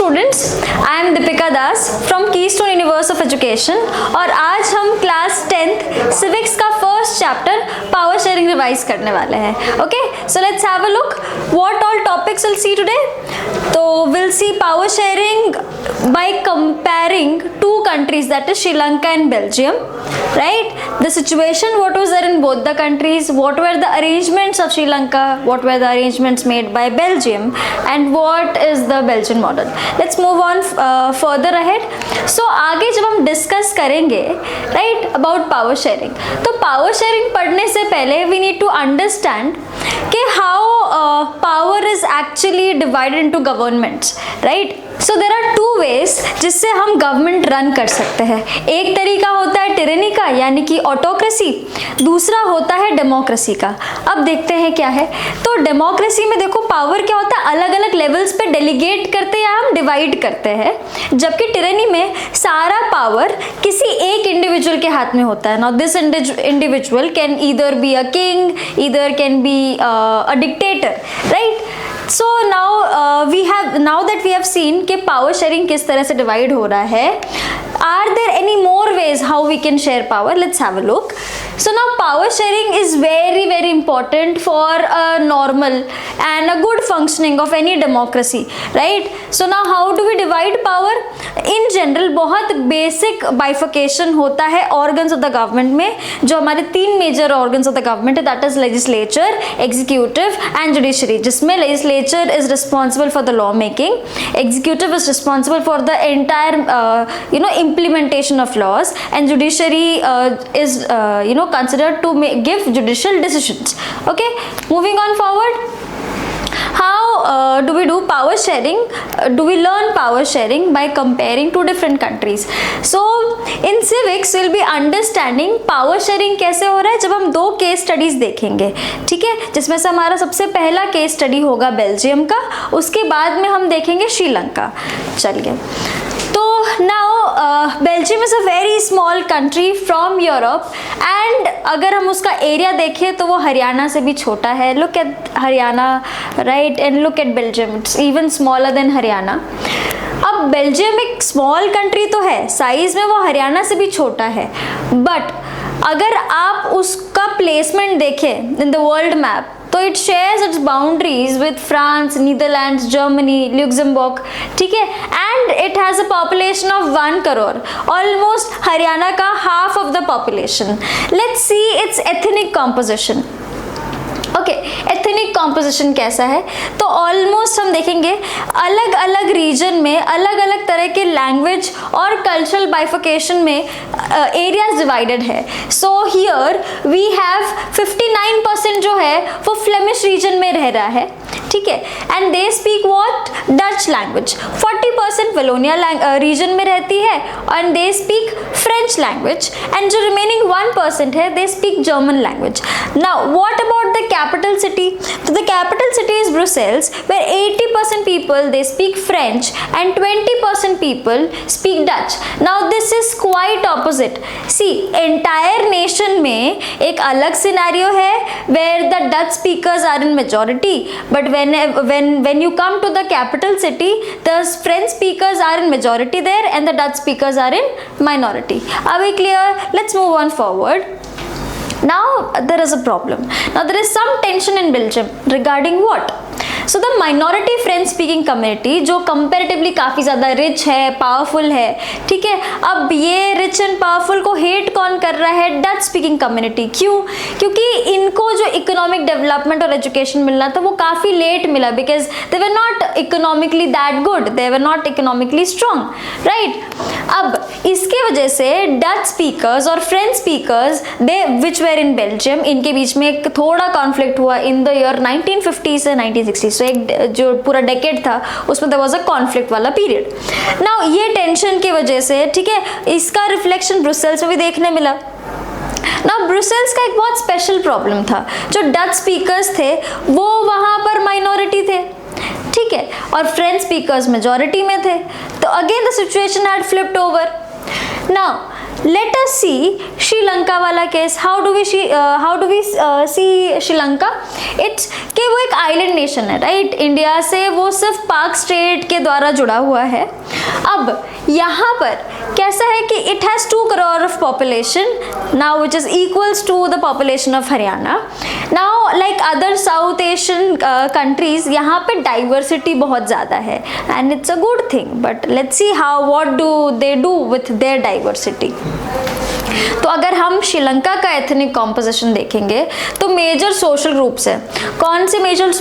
Students, I am Deepika Das from Keystone universe of education और आज हम क्लास 10th सिविक्स का first chapter power sharing revise करने वाले हैं. Okay, so let's have a look what all topics will see today. तो will see power sharing by comparing two countries, that is Sri Lanka and Belgium, right? The situation, what was there in both the countries, what were the arrangements of Sri Lanka, what were the arrangements made by Belgium, and what is the Belgian model. Let's move on further ahead. So आगे जब हम discuss करेंगे right about power sharing, तो power sharing पढ़ने से पहले we need to understand कि how power is actually divided into governments, right? So there are two ways जिससे हम गवर्नमेंट रन कर सकते हैं. एक तरीका होता है टिरेनी का यानी कि ऑटोक्रेसी, दूसरा होता है डेमोक्रेसी का. अब देखते हैं क्या है. तो डेमोक्रेसी में देखो पावर क्या होता है, अलग अलग लेवल्स पे डेलीगेट करते हैं या हम डिवाइड करते हैं, जबकि टिरेनी में सारा पावर किसी एक इंडिविजुअल के हाथ में होता है. Now this individual can either be a king, either can be a dictator, right. So now that we have seen कि power sharing किस तरह से divide हो रहा है, are there any more ways how we can share power? Let's have a look. So now power sharing is very important for a normal and a good functioning of any democracy, right? So now how do we divide power? In general बहुत basic bifurcation होता है organs of the government में, जो हमारे तीन major organs of the government है, that is legislature, executive and judiciary, जिसमें legislature is responsible for the law making, executive is responsible for the entire implementation of laws, and judiciary is considered to give judicial decisions. Okay, moving on forward. How do we do power sharing? Do we learn power sharing by comparing two different countries? So in civics we'll be understanding power sharing कैसे हो रहा है जब हम दो case studies देखेंगे, ठीक है, जिसमें से हमारा सबसे पहला केस स्टडी होगा बेल्जियम का, उसके बाद में हम देखेंगे श्रीलंका. चलिए, तो now Belgium is a very small country from Europe and अगर हम उसका एरिया देखें तो वो हरियाणा से भी छोटा है. Look at Haryana, right, and look at Belgium, it's even smaller than Haryana. अब बेल्जियम एक स्मॉल कंट्री तो है, साइज में वो हरियाणा से भी छोटा है, बट अगर आप उसका प्लेसमेंट देखें इन द वर्ल्ड मैप तो it shares its boundaries with France, Netherlands, Germany, Luxembourg, ठीक है, and it has a population of 1 crore, almost Haryana का half of the population. Let's see its ethnic composition. Okay, ethnic composition कैसा है, तो almost हम देखेंगे अलग अलग रीजन में अलग अलग तरह के लैंग्वेज और कल्चरल बाइफिकेशन में एरियाज डिवाइडेड है. सो हियर वी हैव 59% जो है वो फ्लेमिश रीजन में रह रहा है, ठीक है, and they speak what, Dutch language. 40% Wallonia region में रहती है and they speak French language, and जो रिमेनिंग 1% है they speak German language. Now what about the capital city? So the capital city is Brussels, where 80% people they speak French and 20% people speak Dutch. Now this is quite opposite. See, entire nation में एक अलग scenario है where the Dutch speakers are in majority, but when you come to the capital city, the French speakers are in majority there and the Dutch speakers are in minority. Are we clear? Let's move on forward. Now there is a problem. Now there is some tension in Belgium regarding what? So the minority French speaking community जो comparatively काफ़ी ज़्यादा rich है, powerful है, ठीक है, अब ये rich and powerful को hate कौन कर रहा है? Dutch speaking community. क्यों? क्योंकि इनको जो economic development और education मिलना था वो काफ़ी late मिला, because they were not economically that good, they were not economically strong, right? अब इसके वजह से Dutch speakers और French speakers they which were in Belgium, इनके बीच में एक थोड़ा conflict हुआ in the year 1950 से 1960. सो एक जो पूरा डेकेड था उसमें there was a conflict वाला पीरियड. नाउ ये टेंशन की वजह से, ठीक है, इसका रिफ्लेक्शन ब्रुसेल्स में भी देखने मिला. ना ब्रुसेल्स का एक बहुत स्पेशल प्रॉब्लम था, जो डच स्पीकर्स थे वो वहाँ पर माइनॉरिटी थे, ठीक है, और फ्रेंच स्पीकर्स मेजॉरिटी में थे. तो again the situation had flipped over. Now let us see Sri Lanka वाला केस. How do we see Sri Lanka? It's कि वो एक आइलैंड नेशन है, राइट? इंडिया से वो सिर्फ पाक स्टेट के द्वारा जुड़ा हुआ है. अब यहाँ पर कैसा है कि it has 2 crore of population now, which is equals to the population of Haryana. Now like other South Asian countries, यहाँ पे डाइवर्सिटी बहुत ज़्यादा है and it's a good thing. But let's see how what do they do with their diversity. तो अगर हम श्रीलंका का ethnic composition देखेंगे तो मेजर सोशल ग्रुप्स है. कौन से मेजर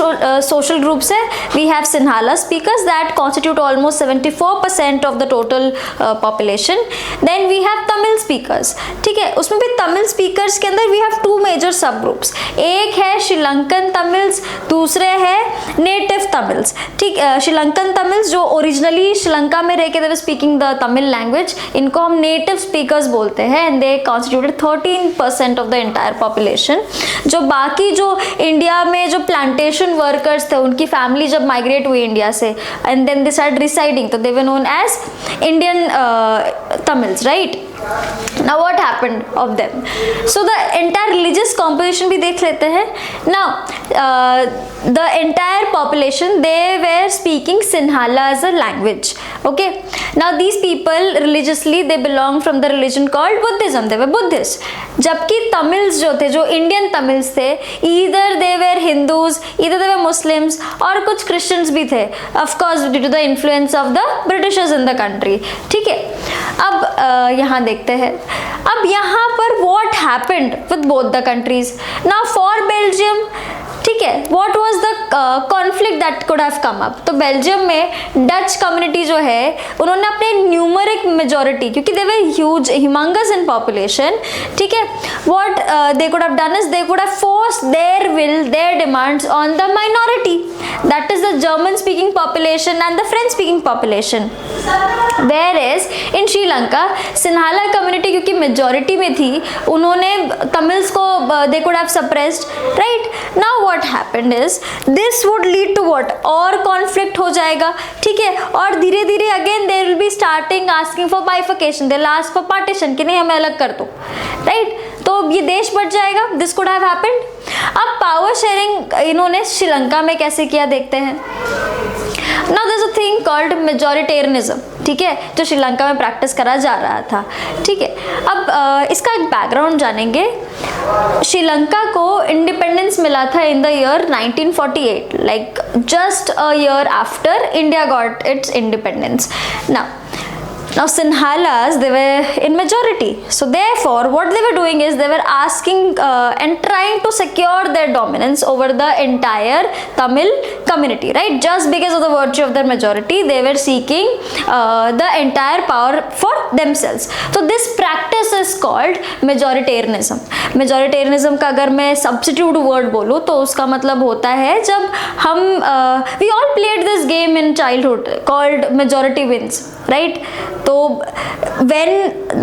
सोशल ग्रुप्स है? We have Sinhala speakers that constitute almost 74% of the total population. Then we have Tamil speakers. ठीक है, उसमें भी तमिल स्पीकर्स के अंदर we have 2 major sub groups. एक है श्रीलंकन तमिल्स, दूसरे है नेटिव तमिल्स. ठीक, श्रीलंकन तमिल्स जो ओरिजिनली श्रीलंका में रह के they were speaking the Tamil language, इनको हम नेटिव स्पीकर्स बोलते हैं. And they constituted 13% of the entire population. जो बाकी जो इंडिया में जो प्लांटेशन वर्कर्स थे, उनकी फैमिली जब माइग्रेट हुई इंडिया से and then they start residing, तो they were known as Indian Tamils, right? Now what happened of them? So the entire religious composition भी देख लेते हैं. Now the entire population, they were speaking Sinhala as a language. Okay, now these people religiously they belong from the religion called Buddhism. They were Buddhists. जबकि Tamils जो थे, जो Indian Tamils थे, either they were Hindus, either they were Muslims, और कुछ Christians भी थे, of course due to the influence of the Britishers in the country. ठीक है, अब यहाँ देखते हैं. अब यहाँ पर what happened with both the countries? Now for Belgium, ठीक है, what was the conflict that could have come up? तो बेल्जियम में डच कम्युनिटी जो है, उन्होंने अपने न्यूमरिक मेजॉरिटी, क्योंकि they were huge humongous in population, ठीक है, what they could have done is they could have forced their will, their demands on the minority, that is the German speaking population and the French speaking population. Whereas in Sri Lanka, Sinhala community क्योंकि majority में थी, उन्होंने Tamils को they could have suppressed, right? Now what happened is this would lead to what? और conflict हो जाएगा, ठीक है, और धीरे धीरे again they will be starting asking for bifurcation, they'll ask for partition कि नहीं हमें अलग कर दो, right? तो ये देश बढ़ जाएगा. This could have happened. अब पावर शेयरिंग इन्होंने श्रीलंका में कैसे किया देखते हैं. Now there's a thing called majoritarianism, ठीक है, जो श्रीलंका में प्रैक्टिस करा जा रहा था. ठीक है, अब इसका एक बैकग्राउंड जानेंगे. श्रीलंका को इंडिपेंडेंस मिला था इन the year 1948, like just a year after India got its independence. Now Sinhalas, they were in majority, so therefore what they were doing is they were asking and trying to secure their dominance over the entire Tamil community, right? Just because of the virtue of their majority, they were seeking the entire power for themselves. So this practice is called majoritarianism. Majoritarianism का अगर मैं substitute word बोलूँ तो उसका मतलब होता है जब हम we all played this game in childhood called majority wins, right? तो when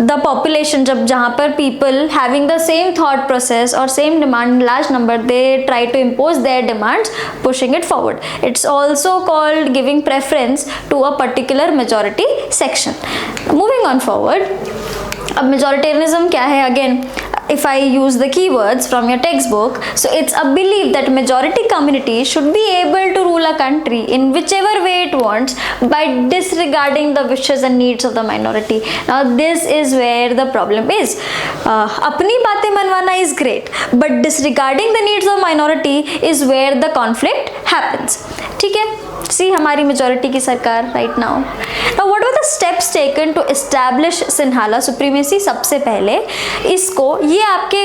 the population, जब जहाँ पर people having the same thought process or same demand, large number, they try to impose their demands, pushing it forward. It's also called giving preference to a particular majority section. Moving on forward, अब majoritarianism क्या है? Again, if I use the keywords from your textbook, so it's a belief that majority community should be able to rule a country in whichever way it wants by disregarding the wishes and needs of the minority. Now this is where the problem is. अपनी बातें मनवाना is great, but disregarding the needs of minority is where the conflict happens. ठीक है, सी हमारी majority की सरकार right now. Now what were the steps taken to establish Sinhala supremacy? सबसे पहले इसको, ये आपके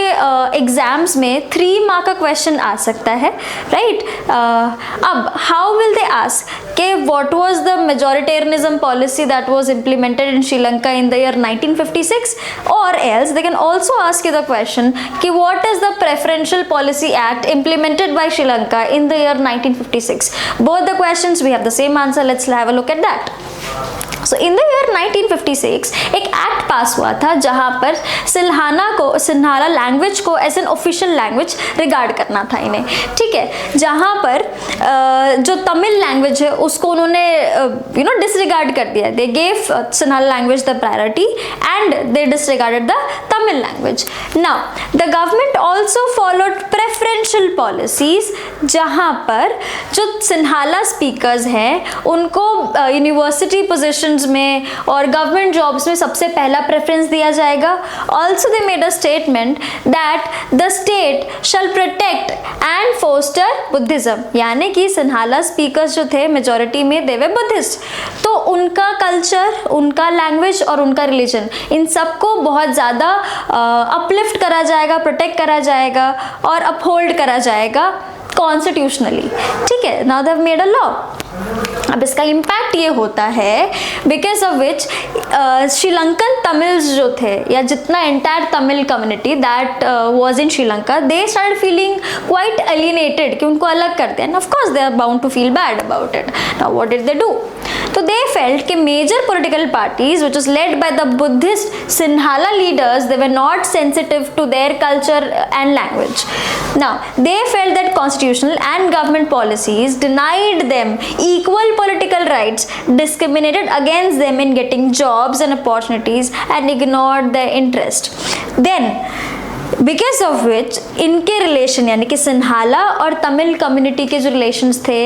एग्जाम्स में 3 मार्क का क्वेश्चन आ सकता है, राइट? अब हाउ विल दे आस्क के what was the majoritarianism policy that was implemented in Sri Lanka in the year 1956, और else they can also ask you the question कि what is the preferential policy act implemented by Sri Lanka in the year 1956. Both the questions we have the same answer. Let's have a look at that. So in the year 1956 एक act pass हुआ था जहाँ पर Sinhala language को as an official language regard करना था इन्हें, ठीक है, जहाँ पर जो तमिल लैंग्वेज है उसको उन्होंने डिसरिगार्ड कर दिया. They gave Sinhala language the priority and they disregarded the Tamil language. Now the government also followed preferential policies, जहाँ पर जो सिन्हाला स्पीकर्स हैं उनको यूनिवर्सिटी पोजीशंस में और गवर्नमेंट जॉब्स में सबसे पहला प्रेफरेंस दिया जाएगा. Also they made a statement that the state shall protect and foster Buddhism, यानी कि सिन्हाला स्पीकर्स जो थे मेजॉरिटी में दे वे बुद्धिस्ट, तो उनका कल्चर, उनका लैंग्वेज और उनका रिलीजन, इन सबको बहुत ज़्यादा अपलिफ्ट करा जाएगा, प्रोटेक्ट करा जाएगा और अपहोल्ड करा जाएगा कॉन्स्टिट्यूशनली, ठीक है. Now they have made a law. अब इसका इम्पैक्ट ये होता है because of which Sri Lankan Tamils जो थे या जितना entire Tamil community that was in Sri Lanka, they started feeling quite alienated कि उनको अलग करते हैं. Of course they are bound to feel bad about it. Now what did they do? तो दे फेल्ट कि major political parties which was led by the Buddhist Sinhala leaders, they were not sensitive to their culture and language. Now they felt that constitutional and government policies denied them equal political rights, discriminated against them in getting jobs and opportunities and ignored their interest. Then because of विच इनके relation यानी कि सिन्हाला और Tamil community के जो relations थे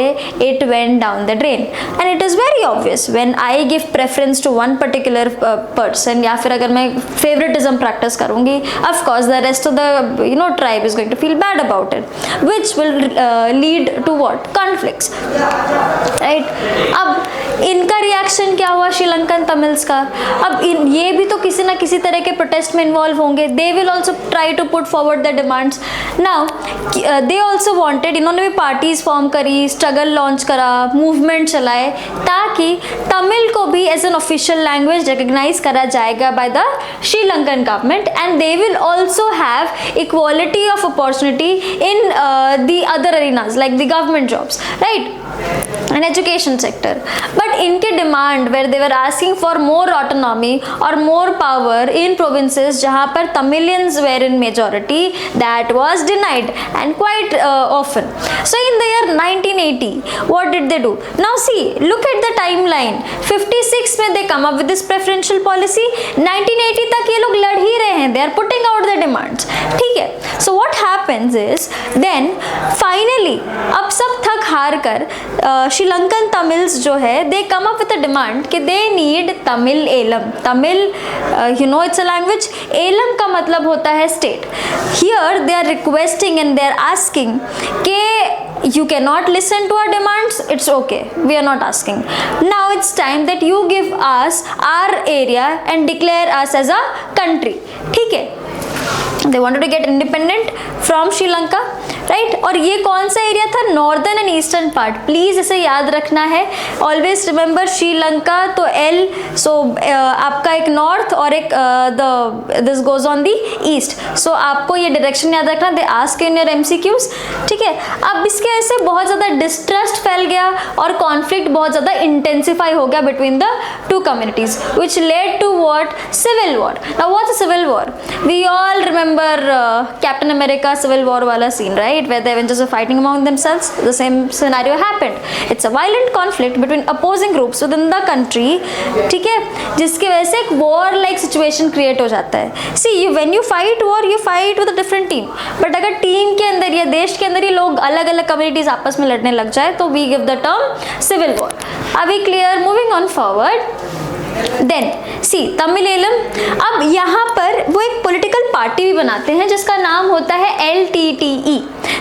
it went down the drain. And it is very obvious when I give preference to one particular person, या फिर अगर मैं फेवरेटिज्म प्रैक्टिस करूँगी, of course the rest of the tribe is going to feel bad about it, which will lead to what? Conflicts, right. अब इनका reaction क्या हुआ Sri Lankan Tamils का? अब ये भी तो किसी ना किसी तरह के प्रोटेस्ट में इन्वॉल्व होंगे. दे will also try to put forward their demands. Now they also wanted, इन्होंने भी पार्टीज फॉर्म करी, स्ट्रगल लॉन्च करा, मूवमेंट चलाए ताकि तमिल को भी as an official language recognise करा जाएगा by the Sri Lankan government and they will also have equality of opportunity in the other arenas like the government jobs, right, and education sector. But इनके demand where they were asking for more autonomy or more power in provinces जहाँ पर Tamilians were in majority, that was denied and quite often. So in the year 1980 what did they do? Now see, look at the timeline. 56 में they come up with this preferential policy. 1980 तक ये लोग लड़ ही रहे हैं, they are putting out the demands, ठीक है. So what happens is then finally अब सब थक हार कर श्रीलंकन तमिल्स जो है they come up with a demand कि they need Tamil Eelam. Tamil it's a language. Eelam का मतलब होता है state. Here they are requesting and they are asking कि you cannot listen to our demands, it's okay, we are not asking. Now it's time that you give us our area and declare us as a country, ठीक है. They wanted to get independent from Sri Lanka, right? और ये कौन सा area था? Northern and eastern part. Please इसे याद रखना है. ऑलवेज रिमेंबर श्रीलंका तो एल, सो आपका एक नॉर्थ और एक this goes on the east. So आपको ये डायरेक्शन याद रखना. They ask in your MCQs, ठीक है. अब इसके वजह से बहुत ज़्यादा डिस्ट्रस्ट फैल गया और कॉन्फ्लिक्ट बहुत ज़्यादा इंटेंसिफाई हो गया between the two communities which led to what? Civil war. Now what's a civil war? We all remember Captain America Civil War वाला scene, right, where the Avengers were fighting among themselves. The same scenario happened. It's a violent conflict between opposing groups within the country, ठीक है, जिसकी वजह से एक war like situation create हो जाता है. See, when you fight war, you fight with a different team. But अगर टीम के अंदर या देश के अंदर ही लोग अलग अलग कम्युनिटीज आपस में लड़ने लग जाए तो we give the term civil war. Are we clear? Moving on forward. Then see तमिलेलम. अब यहाँ पर वो एक पॉलिटिकल पार्टी भी बनाते हैं जिसका नाम होता है LTTE,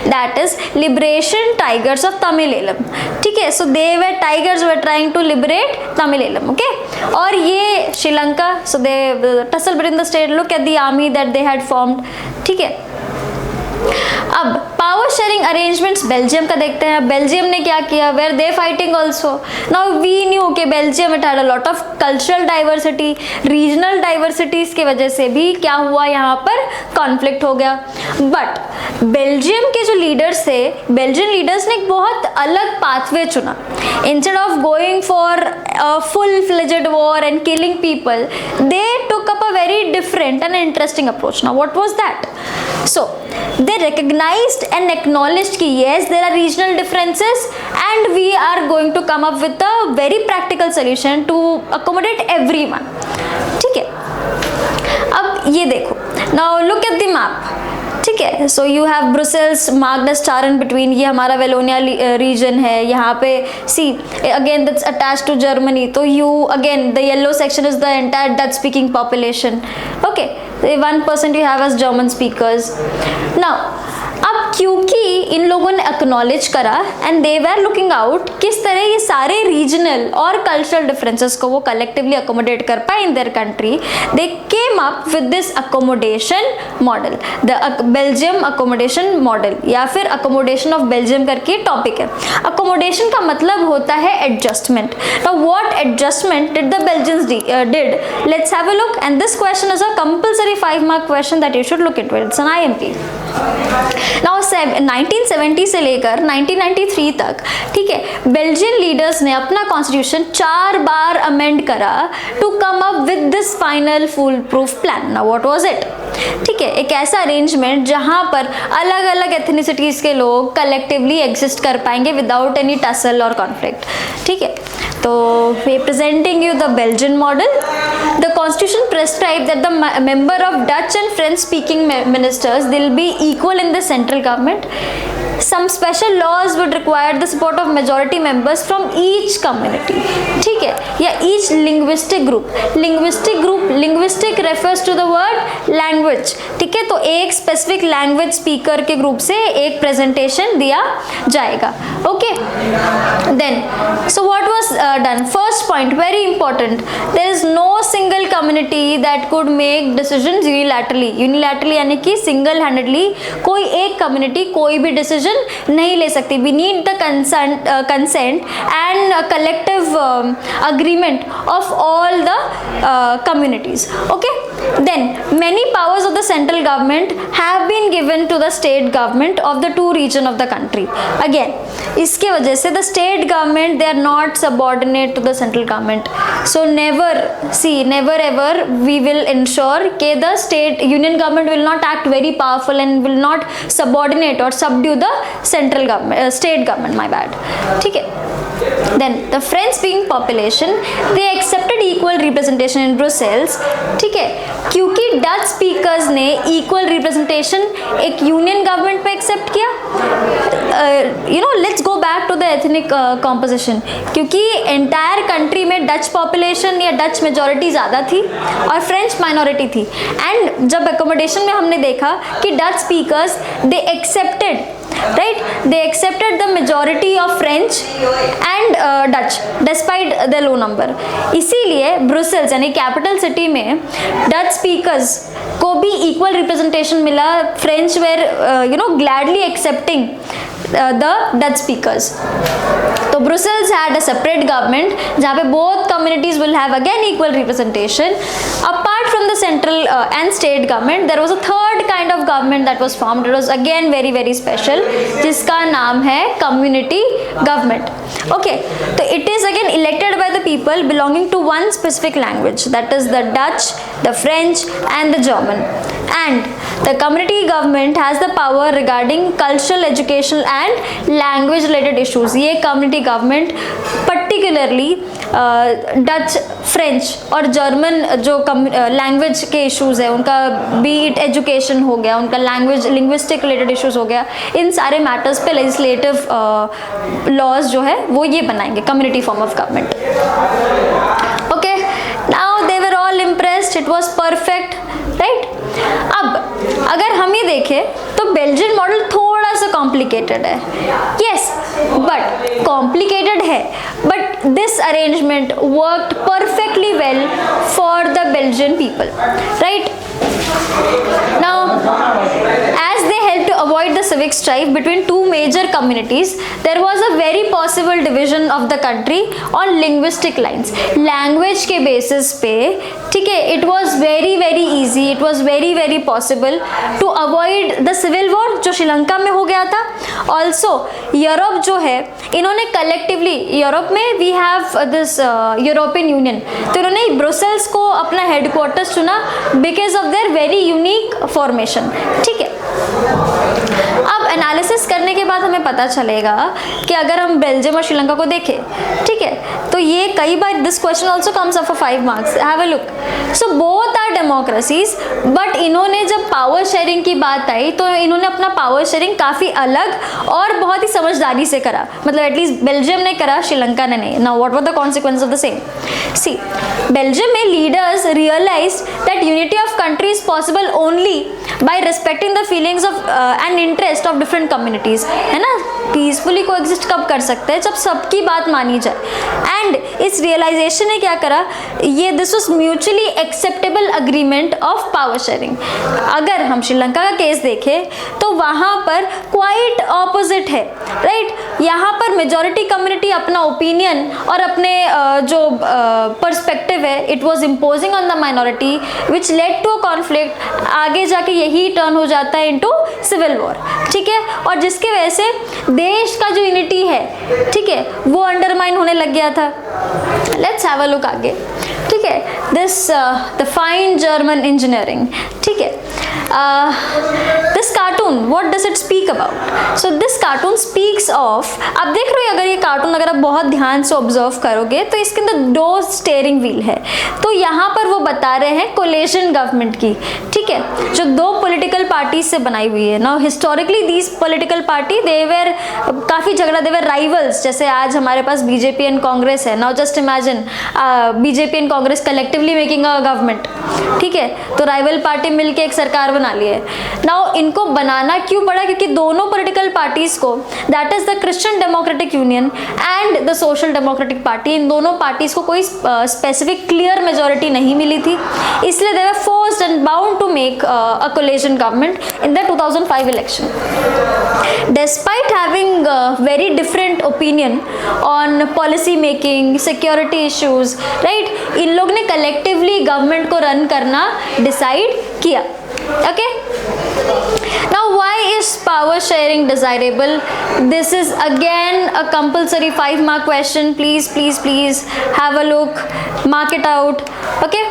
that is liberation tigers of Tamil Eelam, ठीक है. So they were tigers were trying to liberate Tamil Eelam, okay. और ये Sri Lanka, so they tussle between the state. Look at the army that they had formed, ठीक है. अब पावर शेयरिंग अरेंजमेंट्स बेल्जियम का देखते हैं. बेल्जियम ने क्या किया, where they fighting also. Now we knew के Belgium it had a lot of cultural diversity, regional diversities की वजह से भी क्या हुआ, यहाँ पर कॉन्फ्लिक्ट हो गया. बट बेल्जियम के जो लीडर्स थे, बेल्जियन लीडर्स ने एक बहुत अलग पाथवे चुना. Instead of going for full fledged war and killing people, they took up a very different and interesting approach. Now what was that? So they recognized and acknowledged कि yes there are regional differences and we are going to come up with a very practical solution to accommodate everyone. ठीक है, अब ये देखो, now look at the map. ठीक है, so you have Brussels marked as star in between. ये हमारा Wallonia region है. यहाँ पे see again that's attached to Germany. तो you again the yellow section is the entire Dutch speaking population. Okay, 1% you have as German speakers. Now अब क्योंकि इन लोगों ने एक्नॉलेज करा and they were looking out किस तरह ये सारे रीजनल और कल्चरल डिफरेंसेस को वो कलेक्टिवली अकोमोडेट कर पाए in their country, they came up with this accommodation model, the Belgium accommodation model, या फिर अकोमोडेशन ऑफ बेल्जियम करके टॉपिक है. अकोमोडेशन का मतलब होता है adjustment. Now what adjustment did the Belgians did? Let's have a look and this question is a compulsory 5 mark question that you should look into. It's an IMP. Now 1970 से लेकर 1993 तक, ठीक है, बेल्जियन लीडर्स ने अपना constitution 4 बार amend करा to come up with this final foolproof plan. Now what was it? ठीक है, एक ऐसा अरेंजमेंट जहां पर अलग अलग एथनिसिटीज के लोग कलेक्टिवली एग्जिस्ट कर पाएंगे विदाउट एनी टसल और कॉन्फ्लिक्ट. ठीक है, तो representing you the Belgian model, the constitution prescribed that the member of Dutch and French speaking ministers, they'll be equal in the central government. Some special laws would require the support of majority members from each community. ठीक है, या each linguistic group. Linguistic refers to the word language. ठीक है, तो एक specific language speaker के group से एक presentation दिया जाएगा. Okay, then so what was done? First point, very important. There is no single community that could make decisions unilaterally. Unilaterally यानी कि single handedly कोई एक community कोई भी decision नहीं ले सकती. We need the consent and collective agreement of all the communities. Okay, then many powers of the central government have been given to the state government of the 2 region of the country. Again, इसके वजह से the state government, they are not subordinate to the central government. So never ever we will ensure कि the union government will not act very powerful and will not subordinate or subdue the central government, state government, my bad. ठीक है, then the French speaking population, they accepted equal representation in Brussels. ठीक है, क्योंकि Dutch speakers ने equal representation एक union government पे accept किया. Let's go back to the ethnic composition. क्योंकि एंटायर कंट्री में डच पॉपुलेशन या डच मेजॉरिटी ज़्यादा थी और फ्रेंच माइनॉरिटी थी. एंड जब एकोमोडेशन में हमने देखा कि Dutch speakers they accepted, right, they accepted the majority of French and Dutch despite the low number. इसीलिए ब्रुसेल्स यानी कैपिटल सिटी में डच स्पीकर्स को भी इक्वल रिप्रेजेंटेशन मिला. French were gladly accepting the Dutch speakers. तो Brussels had a separate government जहाँ पे both communities will have again equal representation. Apart from the central and state government, there was a third kind of government that was formed. It was again very very special, जिसका नाम है community government. Okay, so it is again elected by the people belonging to one specific language, that is the Dutch, the French and the German. And the community government has the power regarding cultural, educational and language related issues. ये community government particularly Dutch, French और German जो language के issues है उनका, B it education हो गया, उनका language linguistic related issues हो गया, इन सारे मैटर्स पे लेजिस्लेटिव लॉज जो है वो ये बनाएंगे community form of government. Okay, now they were all impressed, it was perfect, right. अब अगर हम ये देखें तो बेल्जियन मॉडल थोड़ा सा कॉम्प्लिकेटेड है. यस, बट कॉम्प्लिकेटेड है, but this arrangement worked perfectly well for the Belgian people, right. Now, as they help to avoid civic strife between two major communities, there was a very possible division of the country on linguistic lines. Language के basis पे, ठीक है, it was very very easy, it was very very possible to avoid the civil war जो श्रीलंका में हो गया था. Also Europe जो है, इन्होंने collectively, यूरोप में we have this European Union, तो इन्होंने ब्रुसेल्स को अपना हेडक्वार्टर्स चुना because of their very unique formation. ठीक है, अब एनालिसिस करने के बाद हमें पता चलेगा कि अगर हम बेल्जियम और श्रीलंका को देखें, ठीक है, तो ये कई बार this question also comes up for 5 marks. Have a look. So both are democracies, but इन्होंने जब पावर शेयरिंग की बात आई तो इन्होंने अपना पावर शेयरिंग काफ़ी अलग और बहुत ही समझदारी से करा. मतलब एटलीस्ट बेल्जियम ने करा, श्रीलंका ने नहीं. Now what were the consequence of the same? See, Belgium में leaders realized that unity of country is possible only by respecting the feelings of and interest of different communities. है ना, peacefully coexist कब कर सकते हैं? जब सबकी बात मानी जाए. एंड इस रियलाइजेशन ने क्या करा, ये this was mutually acceptable agreement of power sharing. अगर हम श्रीलंका का केस देखें तो वहाँ पर क्वाइट ऑपोजिट है, राइट. यहाँ पर मेजॉरिटी कम्युनिटी अपना ओपिनियन और अपने जो पर्सपेक्टिव है, it was imposing on the minority which led to a conflict. आगे जाके यही टर्न हो जाता है इनटू सिविल वॉर. ठीक है, और जिसके वजह से देश का जो यूनिटी है, ठीक है, वो अंडरमाइन होने लग गया था. लेट्स हैव अ लुक आगे. ठीक है, this the fine German engineering. ठीक है, this cartoon what does it speak about? So this cartoon speaks of, आप देख रहे हो अगर ये कार्टून अगर आप बहुत ध्यान से ऑब्जर्व करोगे तो इसके अंदर 2 स्टीयरिंग व्हील है. तो यहाँ पर वो बता रहे हैं कोलिशन गवर्नमेंट की. ठीक है, जो 2 पॉलिटिकल पार्टीज से बनाई हुई है. Now historically these political party they were काफ़ी झगड़ा, दे वेर राइवल्स. जैसे आज हमारे पास बीजेपी एंड कांग्रेस है. Now just imagine BJP and Congress collectively making a government. ठीक है, तो राइवल पार्टी मिलके एक सरकार बना ली है. नाउ इनको बनाना क्यों पड़ा? क्योंकि दोनों पॉलिटिकल पार्टीज को, that is the Christian Democratic Union and the Social Democratic Party, इन दोनों पार्टीज को कोई स्पेसिफिक क्लियर मेजोरिटी नहीं मिली थी. इसलिए they were forced and bound to make a coalition government in the 2005 election. Despite having very different opinion on policy making, security issues, right? इन लोग ने collectively government को run करना decide किया. Okay? Now why is power sharing desirable? This is again a compulsory 5 mark question. Please have a look, mark it out. Okay?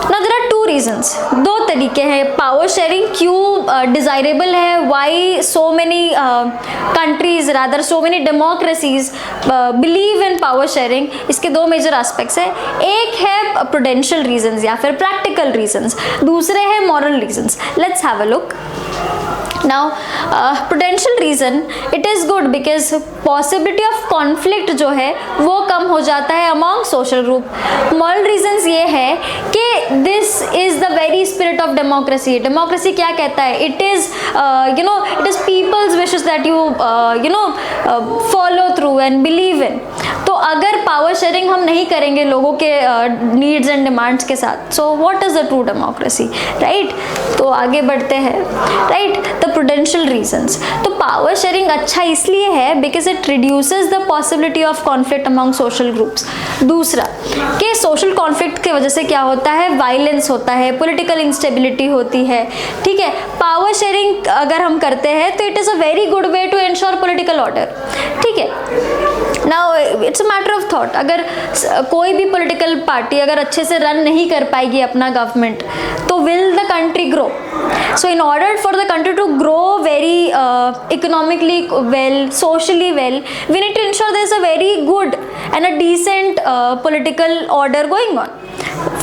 Now there are 2 reasons. 2 तरीके हैं power sharing क्यों desirable है. Why so many countries, rather so many democracies believe in power sharing. इसके 2 major aspects हैं. एक है prudential reasons या फिर प्रैक्टिकल रीजंस, दूसरे हैं moral reasons. Let's have a look. Now prudential reason, it is good because possibility of conflict जो है वो कम हो जाता है among social group. Moral reasons ये है कि this is the very spirit of democracy. Democracy क्या कहता है? It is it is people's wishes that you follow through and believe in. तो अगर पावर शेयरिंग हम नहीं करेंगे लोगों के नीड्स एंड डिमांड्स के साथ, so what is the true democracy, right. तो आगे बढ़ते हैं, राइट. The prudential reasons. तो पावर शेयरिंग अच्छा इसलिए है because it reduces the possibility of conflict among social groups. दूसरा कि सोशल कॉन्फ्लिक्ट की वजह से क्या होता है, वायलेंस होता है, पॉलिटिकल इंस्टेबिलिटी होती है. ठीक है, पावर शेयरिंग अगर हम करते हैं तो it is a very good way to ensure political order. ठीक है, now it's a matter of thought. अगर कोई भी पॉलिटिकल पार्टी अगर अच्छे से रन नहीं कर पाएगी अपना गवर्नमेंट, तो will the country grow? So in order for the country to grow very economically well, socially well, we need to ensure there is a very good and a decent political order going on.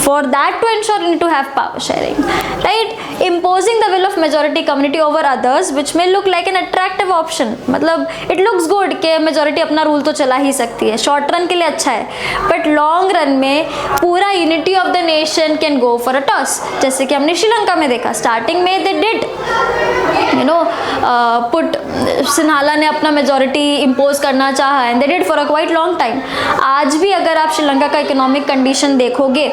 For that to ensure, you need to have power sharing, right? Imposing the will of majority community over others, which may look like an attractive option. मतलब it looks good कि majority अपना rule तो चला ही सकती है, short run के लिए अच्छा है, but long run में पूरा unity of the nation can go for a toss. जैसे कि हमने श्रीलंका में देखा, starting में they did put सिन्हाला ने अपना मेजोरिटी इम्पोज करना चाहा and they did for a quite long time. आज भी अगर आप श्रीलंका का इकोनॉमिक कंडीशन देखोगे,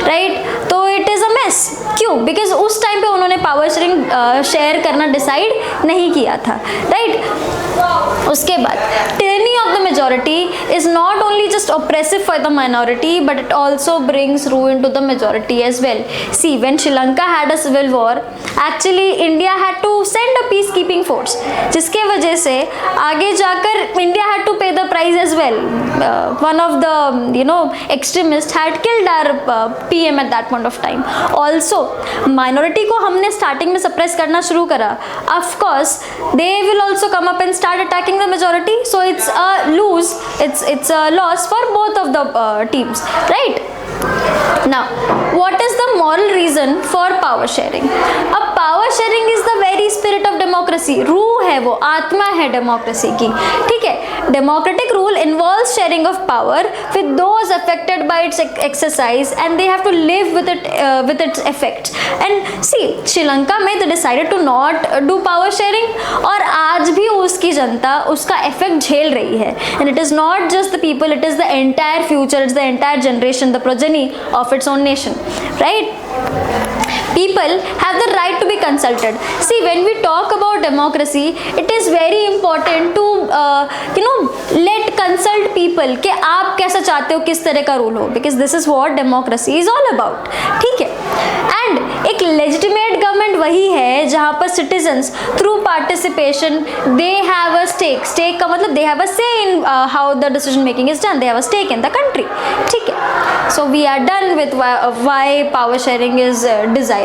राइट, तो it is a mess. Yes, क्यों? बिकॉज उस टाइम पे उन्होंने पावर शेयरिंग शेयर करना डिसाइड नहीं किया था, राइट। उसके बाद tyranny of the majority is not only just oppressive for the minority but it also brings ruin to the majority as well. See, when Sri Lanka had a civil war, actually India had to send a peacekeeping force, जिसके वजह से आगे जाकर India had to pay the price as well. One of the extremists had killed our PM at that point of time. Also, minority को हमने starting में suppress करना शुरू करा. Of course, they will also come up and start attacking the majority. So it's a lose. It's a loss for both of the teams, right? Now, what is the moral reason for power sharing? अब power sharing is the very spirit of democracy. रूह है वो, आत्मा है democracy की, ठीक है? Democratic rule involves sharing of power with those affected by its exercise, and they have to live with its effects. And see, Sri Lanka में they decided to not do power sharing, और आज भी उसकी जनता उसका effect झेल रही है. And it is not just the people, it is the entire future, it's the entire generation, the progeny of its own nation, right? People have the right to be consulted. See, when we talk about democracy, it is very important to let consult people कि आप कैसा चाहते हो, किस तरह का rule हो, because this is what democracy is all about, ठीक है? And एक legitimate government वही है जहाँ पर citizens through participation they have a stake का मतलब they have a say in how the decision making is done, they have a stake in the country, ठीक है? So we are done with why power sharing is desirable.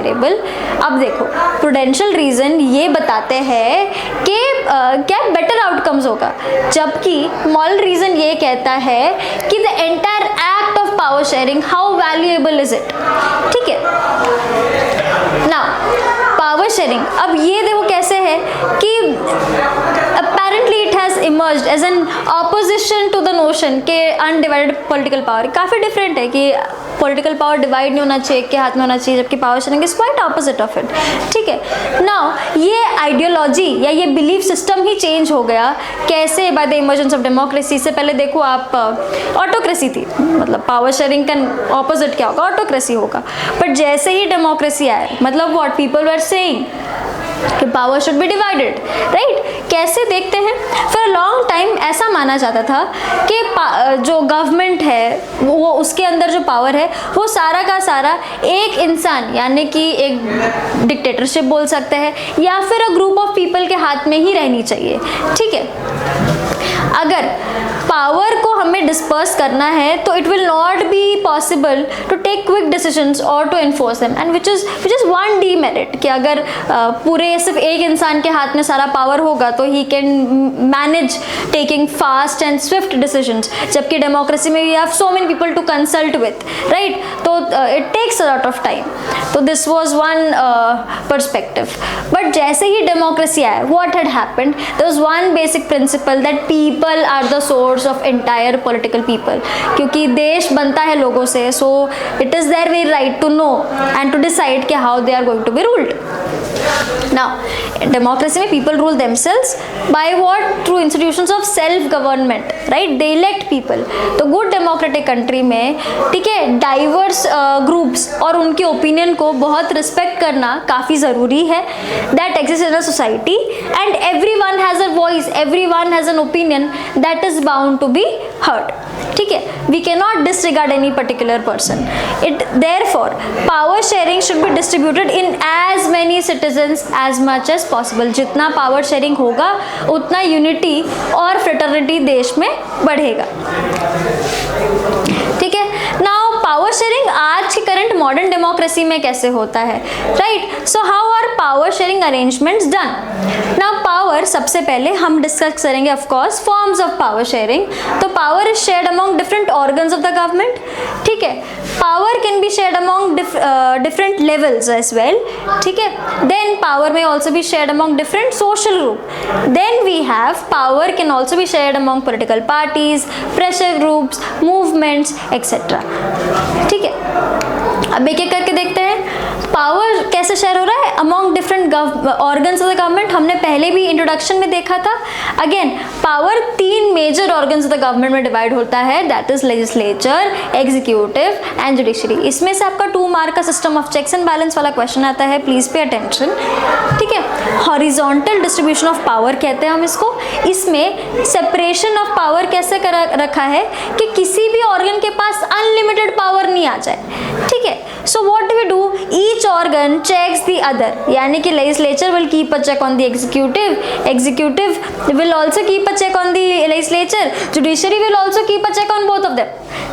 अब देखो, prudential reason ये बताते हैं कि क्या better outcomes होगा, जबकि moral reason ये कहता है कि the entire act of power sharing, how valuable is it, ठीक है? Now, power sharing, अब ये देखो कैसे है कि apparently it has emerged as an opposition to the notion कि undivided political power काफ़ी different है कि पॉलिटिकल पावर डिवाइड नहीं होना चाहिए, के हाथ में होना चाहिए, जबकि power sharing is quite opposite of it, ठीक है? नाउ ये आइडियोलॉजी या ये बिलीफ सिस्टम ही चेंज हो गया कैसे? By the emergence of democracy. से पहले देखो आप ऑटोक्रेसी थी, मतलब पावर शेयरिंग का ऑपोजिट क्या होगा? ऑटोक्रेसी होगा. बट जैसे ही डेमोक्रेसी आया, मतलब व्हाट पीपल वर सेइंग कि power should be divided, right? कैसे देखते हैं, फॉर अ लॉन्ग टाइम ऐसा माना जाता था कि जो गवर्नमेंट है वो उसके अंदर जो पावर है वो सारा का सारा एक इंसान यानी कि एक डिक्टेटरशिप बोल सकते हैं या फिर अ ग्रुप ऑफ पीपल के हाथ में ही रहनी चाहिए, ठीक है? अगर पावर को हमें डिस्पर्स करना है तो it will not be possible to take quick decisions और to enforce them, and which is one demerit कि अगर पूरे सिर्फ एक इंसान के हाथ में सारा पावर होगा तो he can manage taking fast and swift decisions, जबकि डेमोक्रेसी में we have so many people to consult with, right? तो it takes a lot of time. तो this was one perspective. But जैसे ही डेमोक्रेसी आया, what had happened? There was one basic principle that people are the source of entire political people, क्योंकि देश बनता है लोगों से, so it is there very right to know and to decide कि how they are going to be ruled. Now, in democracy में people rule themselves by what? Through institutions of self-government, right? They elect people. तो good democratic country में, ठीक है, diverse groups और उनके opinion को बहुत respect करना काफ़ी ज़रूरी है. That exists in a society and everyone has a voice, everyone has an opinion that is bound to be heard. ठीक है, we cannot disregard any particular person. Therefore, power sharing should be distributed in as many citizens as much as possible. जितना power sharing होगा उतना unity और fraternity देश में बढ़ेगा, ठीक है? Now, power sharing आज की current modern democracy में कैसे होता है, right? So how are power sharing arrangements done? Now, power सबसे पहले हम डिस्कस करेंगे of course forms of power sharing. तो power is shared among different organs of the government, ठीक है? Power can be shared among different levels as well, ठीक है? Then power may also be shared among different social group. Then we have power can also be shared among political parties, pressure groups, movements, etc. ठीक है? अब एक एक करके देखते हैं पावर कैसे कैसे शेयर हो रहा है? Among different organs of the government. हमने पहले भी इंट्रोडक्शन में देखा था। Again power 3 major organs of the government में डिवाइड होता है, that is legislature, executive and judiciary. इसमें से आपका 2 मार्क का system of checks and balance वाला क्वेश्चन आता है, प्लीज पे अटेंशन। ठीक है, हॉरिजॉन्टल डिस्ट्रीब्यूशन ऑफ पावर कहते हैं हम इसको। इसमें सेपरेशन ऑफ पावर कैसे रखा है कि किसी भी ऑर्गन के पास अनलिमिटेड पावर नहीं आ जाए। ठीक है, so what do we do? Each organ checks the other, यानी कि legislature will keep a check on the executive, executive will also keep a check on the legislature, judiciary will also keep a check on both of them.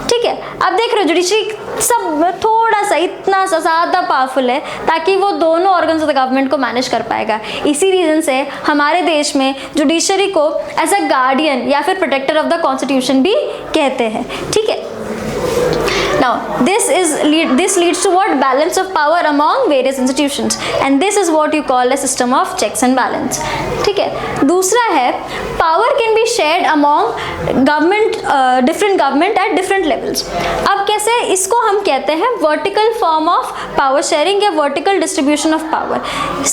ठीक है, अब देख रहे हो judiciary सब थोड़ा सा इतना सा ज़्यादा पावरफुल है ताकि वो दोनों ऑर्गन्स ऑफ द गवर्नमेंट को मैनेज कर पाएगा। इसी रीजन से हमारे देश में जुडिशरी को एज अ गार्डियन या फिर प्रोटेक्टर ऑफ द कॉन्स्टिट्यूशन भी कहते हैं। ठीक है, now this leads to what? Balance of power among various institutions, and this is what you call a system of checks and balance. ठीक है, दूसरा है power can be shared among government, different government at different levels. अब कैसे? इसको हम कहते हैं vertical form of power sharing या vertical distribution of power.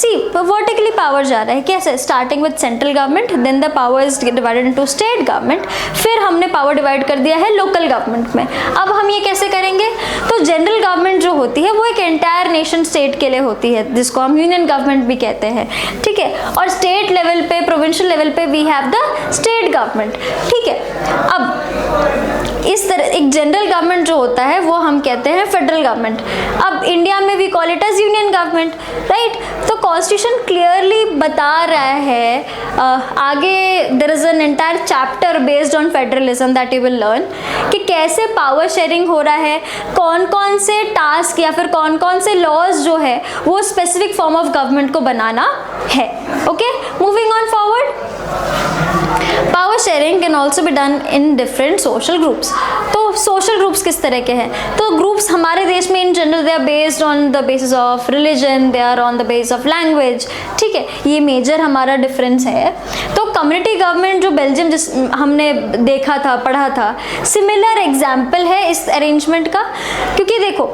See, vertically power जा रहा है कैसे? Starting with central government, then the power is divided into state government, फिर हमने power divide कर दिया है local government में। अब हम ये कैसे करेंगे? तो जनरल गवर्नमेंट जो होती है वो एक एंटायर नेशन स्टेट के लिए होती है, जिसको हम यूनियन गवर्नमेंट भी कहते हैं। ठीक है, और स्टेट लेवल पे, प्रोविंशियल लेवल पे we have the state government. ठीक है, अब इस तरह एक जनरल गवर्नमेंट जो होता है वो हम कहते हैं फेडरल गवर्नमेंट। अब इंडिया में we call it as union government, right? तो कॉन्स्टिट्यूशन क्लियरली बता रहा है, आगे there is an entire chapter based on federalism that you will learn कि कैसे पावर शेयरिंग हो रहा है, कौन कौन से टास्क या फिर कौन कौन से लॉज जो है वो स्पेसिफिक फॉर्म ऑफ गवर्नमेंट को बनाना है। Okay, moving on forward. Power sharing can also be done in different social groups. तो सोशल ग्रुप्स किस तरह के हैं? तो ग्रुप्स हमारे देश में in general they are based on the basis of religion, they are on the base of language. ठीक है, ये मेजर हमारा डिफरेंस है। तो कम्युनिटी गवर्नमेंट जो बेल्जियम जिस हमने देखा था, पढ़ा था, सिमिलर एग्जाम्पल है इस अरेंजमेंट का। क्योंकि देखो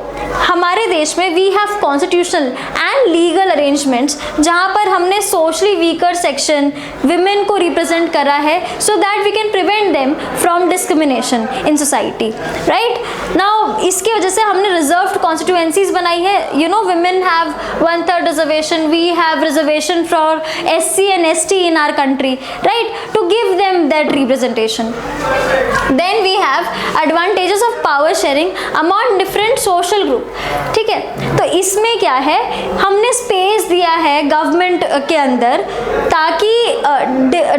हमारे देश में we have constitutional and legal arrangements जहाँ पर हमने सोशली वीकर सेक्शन विमेन को रिप्रेजेंट करा है, so that we can prevent them from discrimination in society, right? Now इसकी वजह से हमने रिजर्व्ड कॉन्स्टिट्यूएंसीज बनाई है। You know, women have 1/3 reservation, we have reservation for SC and ST in our country, right? To give them that representation. Then we have advantages of power sharing among different social group. ठीक है, तो इसमें क्या है, हमने space दिया है government के अंदर ताकि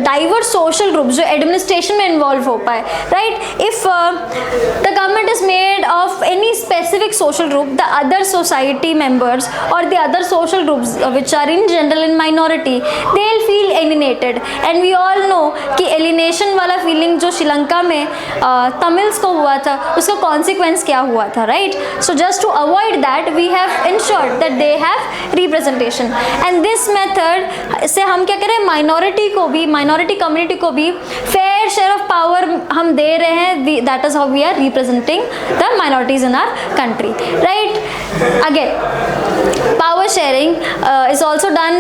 डाइवर्स सोशल ग्रुप जो एडमिनिस्ट्रेशन में इन्वॉल्व हो पाए, right? If the government is made of any specific social group, the other society members or the other social groups which are in general in minority, they'll feel alienated, and we all know कि alienation वाला feeling जो श्रीलंका में Tamils को हुआ था उसका consequence क्या हुआ था, right? So just to avoid that we have ensured that they have representation, and this method से हम क्या करें, minority को भी, minority community को भी fair share of power हम दे रहे हैं, that is how we are representing the minorities in our country, right? Again, power sharing is also done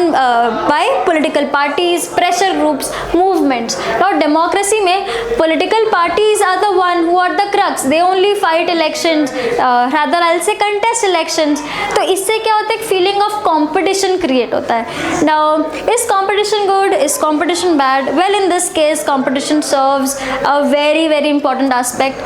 by political parties, pressure groups, movements. Now democracy में political parties are the one who are the crux, they only fight elections, rather I'll say contest elections. तो इससे क्या होता है, एक feeling of competition create होता है। Now is competition good, is competition bad? Well, in this case competition serves a very important aspect.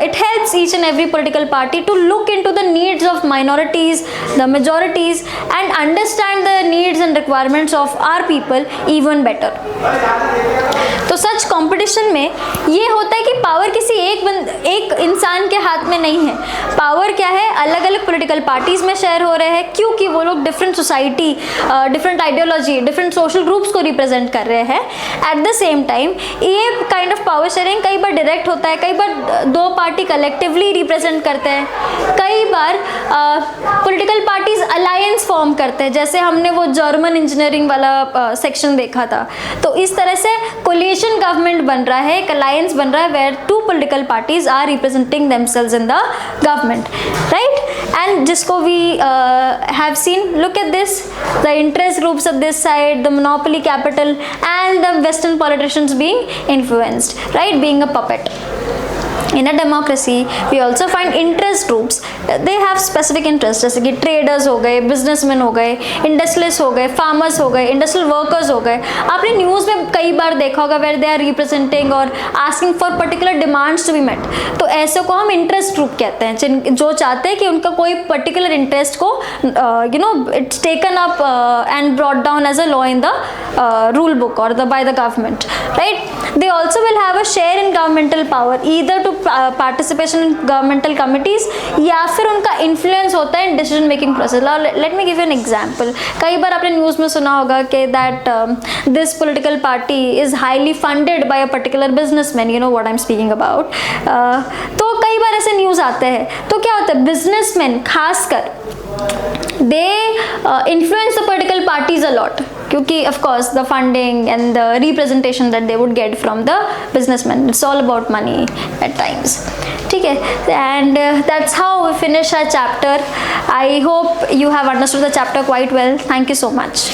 It helps each and every political party to look into the needs of minorities, the majorities, and understand the needs and requirements of our people even better. तो सच competition में ये होता है कि power किसी एक इंसान के हाथ में नहीं है। पावर क्या है, अलग अलग पॉलिटिकल पार्टीज में शेयर हो रहे हैं, क्योंकि वो लोग different society, different ideology, different social groups को रिप्रेजेंट कर रहे हैं। एट द सेम टाइम ये काइंड ऑफ पावर शेयरिंग कई बार डायरेक्ट होता है, कई बार दो पार्टी कलेक्टिवली रिप्रेजेंट करते हैं, कई बार पॉलिटिकल पार्टीज अलायंस फॉर्म करते हैं, जैसे हमने वो जर्मन इंजीनियरिंग वाला सेक्शन देखा था। तो इस तरह से कोलिशन गवर्नमेंट बन रहा है, एक अलायंस बन रहा है where two political parties are representing themselves in the government, right? And जिसको we have seen, look at this, the interest groups of this side, the monopoly capital and the western politicians being influenced, right, being a puppet. In a democracy, we also find interest groups. They have specific interests, जैसे कि traders हो गए, businessmen हो गए, industrialists हो गए, farmers हो गए, industrial workers हो गए. आपने न्यूज़ में कई बार देखा होगा where they are representing or asking for particular demands to be met. तो ऐसे को हम interest group कहते हैं, जो चाहते हैं कि उनका कोई particular interest को it's taken up and brought down as a law in the rule book or by the government, right? They also will have a share in governmental power, either to participation in governmental committees या फिर उनका influence होता है in decision making process. Let me give an example. कई बार आपने news में सुना होगा कि that this political party is highly funded by a particular businessman, you know what I am speaking about. तो कई बार ऐसे न्यूज़ आते हैं. तो क्या होता है, बिजनेसमैन खासकर they influence the political parties a lot, क्योंकि of course the funding and the representation that they would get from the businessmen, it's all about money at times. ठीक है, and that's how we finish our chapter. I hope you have understood the chapter quite well. Thank you so much.